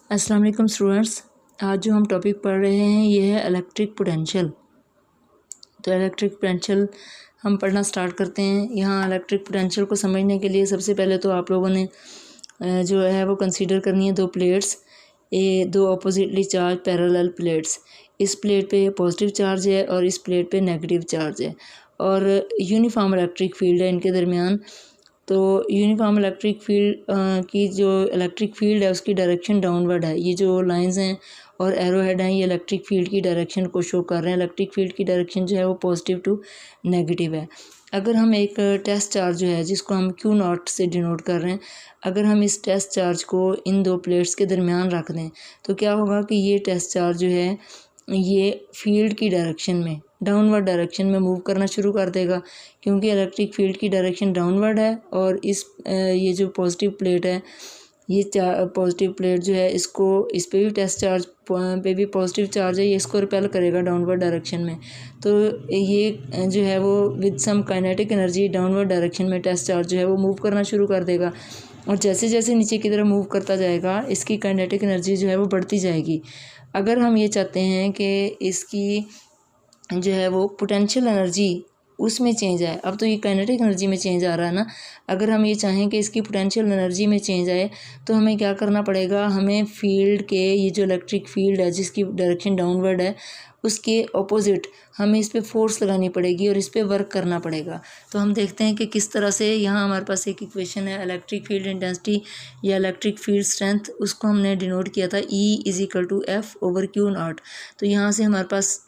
अस्सलाम वालेकुम स्टूडेंट्स। आज जो हम टॉपिक पढ़ रहे हैं ये है इलेक्ट्रिक पोटेंशियल। तो इलेक्ट्रिक पोटेंशियल हम पढ़ना स्टार्ट करते हैं। यहाँ इलेक्ट्रिक पोटेंशियल को समझने के लिए सबसे पहले तो आप लोगों ने जो है वो कंसीडर करनी है दो प्लेट्स, दो अपोजिटली चार्ज पैरेलल प्लेट्स। इस प्लेट पे पॉजिटिव चार्ज है और इस प्लेट पे नेगेटिव चार्ज है और यूनिफॉर्म इलेक्ट्रिक फील्ड है इनके दरमियान। तो यूनिफॉर्म इलेक्ट्रिक फील्ड की जो इलेक्ट्रिक फील्ड है उसकी डायरेक्शन डाउनवर्ड है। ये जो लाइंस हैं और एरो हेड हैं ये इलेक्ट्रिक फील्ड की डायरेक्शन को शो कर रहे हैं। इलेक्ट्रिक फील्ड की डायरेक्शन जो है वो पॉजिटिव टू नेगेटिव है। अगर हम एक टेस्ट चार्ज जो है जिसको हम क्यू नॉट से डिनोट कर रहे हैं, अगर हम इस टेस्ट चार्ज को इन दो प्लेट्स के दरमियान रख दें तो क्या होगा कि ये टेस्ट चार्ज जो है ये फील्ड की डायरेक्शन में डाउनवर्ड डायरेक्शन में मूव करना शुरू कर देगा, क्योंकि इलेक्ट्रिक फील्ड की डायरेक्शन डाउनवर्ड है। और ये जो पॉजिटिव प्लेट है ये पॉजिटिव प्लेट जो है इसको इस पे भी टेस्ट चार्ज पे भी पॉजिटिव चार्ज है, ये इसको रिपेल करेगा डाउनवर्ड डायरेक्शन में। तो ये जो है वो with some kinetic energy downward direction में टेस्ट चार्ज जो है वो मूव करना शुरू कर देगा और जैसे जैसे नीचे की तरफ मूव करता जाएगा इसकी काइनेटिक एनर्जी जो है वो बढ़ती जाएगी। अगर हम ये चाहते हैं कि इसकी जो है वो पोटेंशियल एनर्जी उसमें चेंज आए, अब तो ये काइनेटिक एनर्जी में चेंज आ रहा है ना। अगर हम ये चाहें कि इसकी पोटेंशियल एनर्जी में चेंज आए तो हमें क्या करना पड़ेगा, हमें फील्ड के ये जो इलेक्ट्रिक फील्ड है जिसकी डायरेक्शन डाउनवर्ड है उसके ऑपोजिट हमें इस पर फोर्स लगानी पड़ेगी और इस पर वर्क करना पड़ेगा। तो हम देखते हैं कि किस तरह से। यहाँ हमारे पास एक इक्वेशन है इलेक्ट्रिक फील्ड इंटेंसिटी या इलेक्ट्रिक फील्ड स्ट्रेंथ, उसको हमने डिनोट किया था E=F/Q0। तो यहाँ से हमारे पास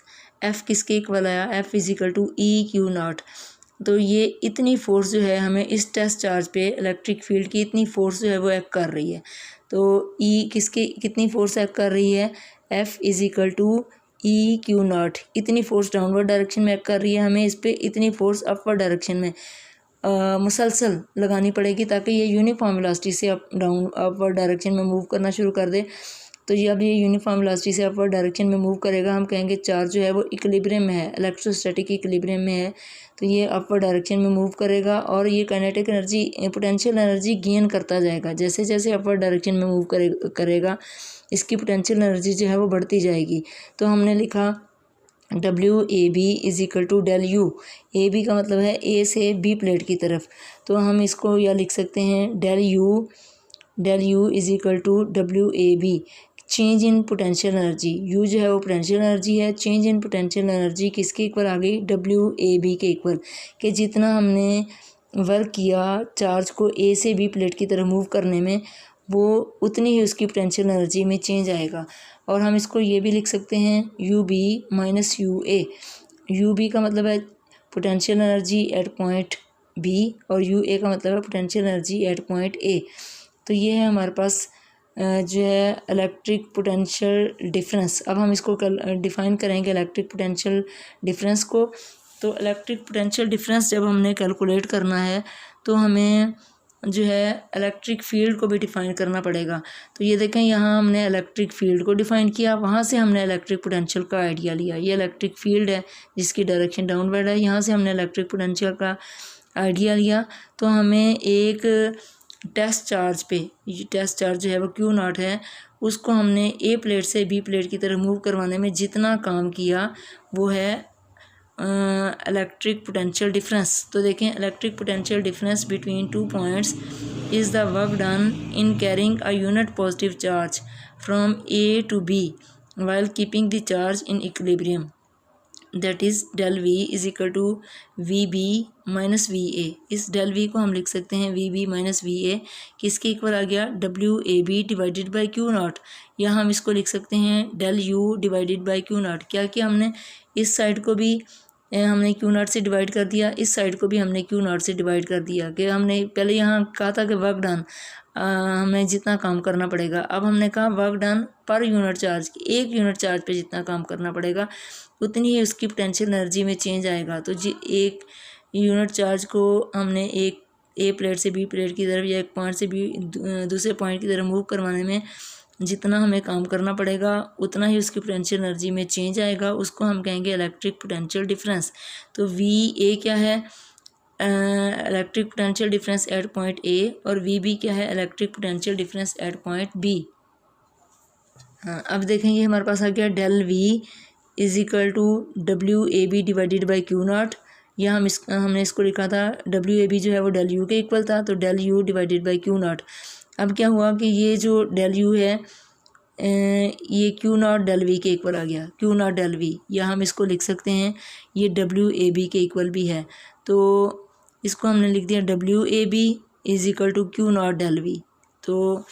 F किसके इक्वल आया, F=E/Q0। तो ये इतनी फोर्स जो है हमें इस टेस्ट चार्ज पे इलेक्ट्रिक फील्ड की इतनी फोर्स जो है वो एक्ट कर रही है। तो E कितनी फोर्स एक्ट कर रही है, F=E/Q0। इतनी फोर्स डाउनवर्ड डायरेक्शन में एक्ट कर रही है, हमें इस पे इतनी फोर्स अपवर्ड डायरेक्शन में मुसलसल लगानी पड़ेगी ताकि ये यूनिफॉर्म वेलोसिटी से अपवर्ड डायरेक्शन में मूव करना शुरू कर दे। तो ये अब ये यूनिफॉर्म वेलोसिटी से अपवर्ड डायरेक्शन में मूव करेगा, हम कहेंगे चार्ज जो है वो इक्विलिब्रियम में है, इलेक्ट्रोस्टैटिक इक्विलिब्रियम में है। तो ये अपवर्ड डायरेक्शन में मूव करेगा और ये kinetic energy potential energy gain करता जाएगा। जैसे जैसे अपवर्ड डायरेक्शन में मूव करेगा इसकी पोटेंशियल एनर्जी जो है वो बढ़ती जाएगी। तो हमने लिखा WAB=del U। AB का मतलब है A से B प्लेट की तरफ, तो हम इसको या लिख सकते हैं del U WAB, change in potential energy. U जो है वो पोटेंशियल एनर्जी है, चेंज इन पोटेंशियल एनर्जी किसके इक्वल आ गई, WAB के इक्वल, कि जितना हमने वर्क किया चार्ज को A से B प्लेट की तरफ मूव करने में वो उतनी ही उसकी पोटेंशियल एनर्जी में चेंज आएगा। और हम इसको ये भी लिख सकते हैं UB-UA। UB का मतलब है potential energy at point B और UA का मतलब है potential energy at point A। तो ये है हमारे पास जो है इलेक्ट्रिक पोटेंशियल डिफरेंस। अब हम इसको डिफाइन करेंगे इलेक्ट्रिक पोटेंशियल डिफरेंस को। तो इलेक्ट्रिक पोटेंशियल डिफरेंस जब हमने कैलकुलेट करना है तो हमें जो है इलेक्ट्रिक फील्ड को भी डिफ़ाइन करना पड़ेगा। तो ये देखें यहाँ हमने इलेक्ट्रिक फील्ड को डिफ़ाइन किया, वहाँ से हमने इलेक्ट्रिक पोटेंशियल का आइडिया लिया। ये इलेक्ट्रिक फील्ड है जिसकी डायरेक्शन डाउनवर्ड है, यहाँ से हमने इलेक्ट्रिक पोटेंशियल का आइडिया लिया। तो हमें एक टेस्ट चार्ज पे, ये टेस्ट चार्ज जो है वो Q0 है, उसको हमने A प्लेट से B प्लेट की तरफ मूव करवाने में जितना काम किया वो है इलेक्ट्रिक पोटेंशियल डिफरेंस। तो देखें electric potential difference between two points is the work done in carrying a unit positive charge from A to B while keeping the charge in equilibrium, that is del V=VB-VA। इस del V को हम लिख सकते हैं VB-VA किसके equal आ गया, WAB/Q0, या हम इसको लिख सकते हैं del U/Q0। क्या किया हमने, इस साइड को भी हमने Q0 से डिवाइड कर दिया, इस साइड को भी हमने Q0 से डिवाइड कर दिया। कि हमने पहले यहाँ कहा था कि वर्क डन हमें जितना काम करना पड़ेगा, अब हमने कहा वर्क डन पर यूनिट चार्ज, एक यूनिट चार्ज पे जितना काम करना पड़ेगा उतनी ही उसकी पोटेंशियल एनर्जी में चेंज आएगा। तो एक यूनिट चार्ज को हमने एक A प्लेट से B प्लेट की तरफ या एक पॉइंट से दूसरे पॉइंट की तरफ मूव करवाने में जितना हमें काम करना पड़ेगा उतना ही उसकी पोटेंशियल एनर्जी में चेंज आएगा, उसको हम कहेंगे इलेक्ट्रिक पोटेंशियल डिफरेंस। तो VA क्या है, electric potential difference at point A, और VB क्या है, electric potential difference at point B। हाँ, अब देखेंगे हमारे पास आ गया del V is equal to W A B divided by q naught. या हमने इसको लिखा था डब्ल्यू ए बी जो है वो डेल यू के इक्वल था, तो del U divided by q naught. अब क्या हुआ कि ये जो डेल यू है ये क्यू नॉट डेल वी के इक्वल आ गया, क्यू नॉट डेल वी, या हम इसको लिख सकते हैं ये डब्ल्यू ए बी के इक्वल भी है। तो इसको हमने लिख दिया W A B is equal to q naught del V. तो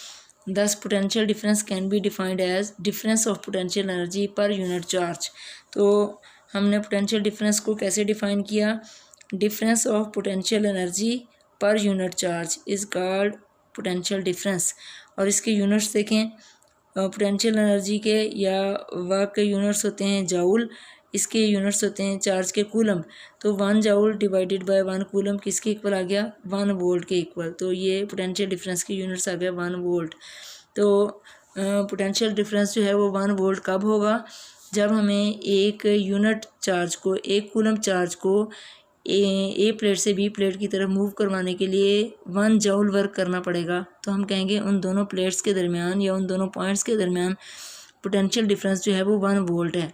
thus potential difference can be defined as difference of potential energy per unit charge. तो हमने पोटेंशियल डिफरेंस को कैसे डिफाइन किया, difference of potential energy per unit charge is called potential difference. और इसके units देखें, potential energy के या वर्क के यूनिट्स होते हैं जाउल, इसके यूनिट्स होते हैं चार्ज के कूलम। तो 1 जाउल डिवाइडेड बाय 1 कूलम किसके इक्वल आ गया, 1 वोल्ट के इक्वल। तो ये पोटेंशियल डिफरेंस के यूनिट्स आ गया 1 वोल्ट। तो पोटेंशियल डिफरेंस जो है वो 1 वोल्ट कब होगा, जब हमें एक यूनिट चार्ज को, एक कूलम चार्ज को ए प्लेट से बी प्लेट की तरफ मूव करवाने के लिए 1 जूल वर्क करना पड़ेगा। तो हम कहेंगे उन दोनों प्लेट्स के दरमियान या उन दोनों पॉइंट्स के दरमियान पोटेंशियल डिफरेंस जो है वो 1 वोल्ट है।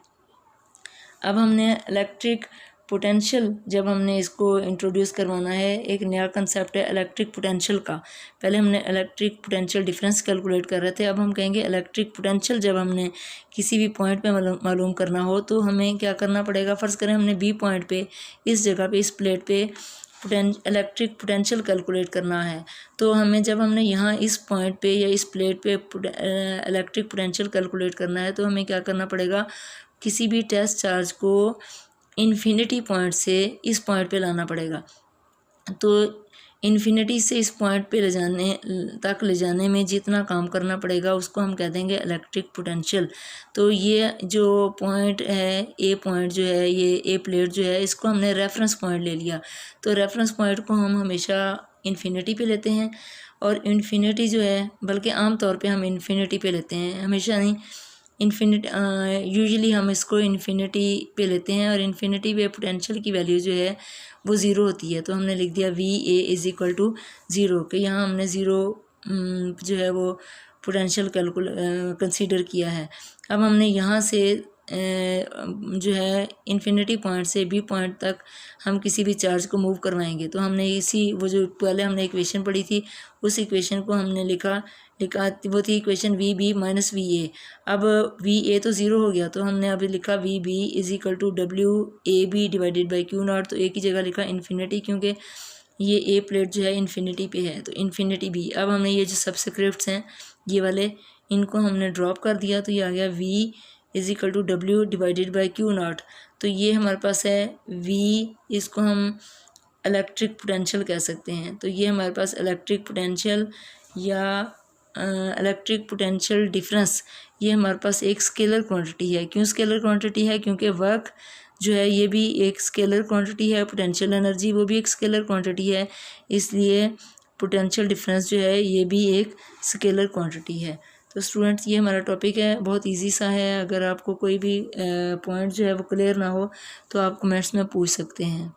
अब हमने इलेक्ट्रिक पोटेंशियल, जब हमने इसको इंट्रोड्यूस करवाना है, एक नया कंसेप्ट है इलेक्ट्रिक पोटेंशियल का। पहले हमने इलेक्ट्रिक पोटेंशियल डिफरेंस कैलकुलेट कर रहे थे, अब हम कहेंगे इलेक्ट्रिक पोटेंशियल जब हमने किसी भी पॉइंट पे मालूम करना हो तो हमें क्या करना पड़ेगा। फ़र्ज़ करें हमने बी पॉइंट पे, इस जगह पे, इस प्लेट पे इलेक्ट्रिक पोटेंशियल कैलकुलेट करना है, तो हमें जब हमने यहाँ इस पॉइंट पे या इस प्लेट पे इलेक्ट्रिक पोटेंशियल कैलकुलेट करना है तो हमें क्या करना पड़ेगा, किसी भी टेस्ट चार्ज को इन्फिनिटी पॉइंट से इस पॉइंट पे लाना पड़ेगा। तो इन्फिनिटी से इस पॉइंट पे ले जाने में जितना काम करना पड़ेगा उसको हम कह देंगे इलेक्ट्रिक पोटेंशियल। तो ये जो पॉइंट है, ए पॉइंट जो है, ये ए प्लेट जो है, इसको हमने रेफरेंस पॉइंट ले लिया। तो रेफरेंस पॉइंट को हम हमेशा इन्फिनिटी पे लेते हैं, और इन्फिनिटी जो है, बल्कि आम तौर पे हम इन्फिनिटी पे लेते हैं, हमेशा नहीं, यूजुअली हम इसको इन्फिनिटी पे लेते हैं, और इन्फिनिटी पे पोटेंशियल की वैल्यू जो है वो ज़ीरो होती है। तो हमने लिख दिया V A is equal to zero, कि यहाँ हमने ज़ीरो जो है वो पोटेंशियल कंसीडर किया है। अब हमने यहाँ से जो है इन्फिनिटी पॉइंट से बी पॉइंट तक हम किसी भी चार्ज को मूव करवाएंगे, तो हमने वो जो पहले हमने इक्वेशन पढ़ी थी उस इक्वेशन को हमने लिखा वो थी equation V B minus V A. अब वी ए तो ज़ीरो हो गया, तो हमने अभी लिखा V B is equal to W A B divided by q naught. तो ए की जगह लिखा इन्फिनिटी, क्योंकि ये ए प्लेट जो है इन्फिनिटी पे है, तो इन्फिनिटी बी। अब हमने ये जो सबस्क्रिप्ट्स हैं ये वाले, इनको हमने ड्रॉप कर दिया, तो ये आ गया V is equal to W divided by q naught. तो ये हमारे पास है वी, इसको हम इलेक्ट्रिक पोटेंशियल कह सकते हैं। तो ये हमारे पास इलेक्ट्रिक पोटेंशियल या इलेक्ट्रिक पोटेंशियल डिफरेंस, ये हमारे पास एक स्केलर क्वांटिटी है। क्यों स्केलर क्वांटिटी है, क्योंकि वर्क जो है ये भी एक स्केलर क्वांटिटी है, पोटेंशियल एनर्जी वो भी एक स्केलर क्वांटिटी है, इसलिए पोटेंशियल डिफरेंस जो है ये भी एक स्केलर क्वांटिटी है। तो स्टूडेंट्स ये हमारा टॉपिक है, बहुत इजी सा है। अगर आपको कोई भी पॉइंट जो है वो क्लियर ना हो तो आप कमेंट्स में पूछ सकते हैं।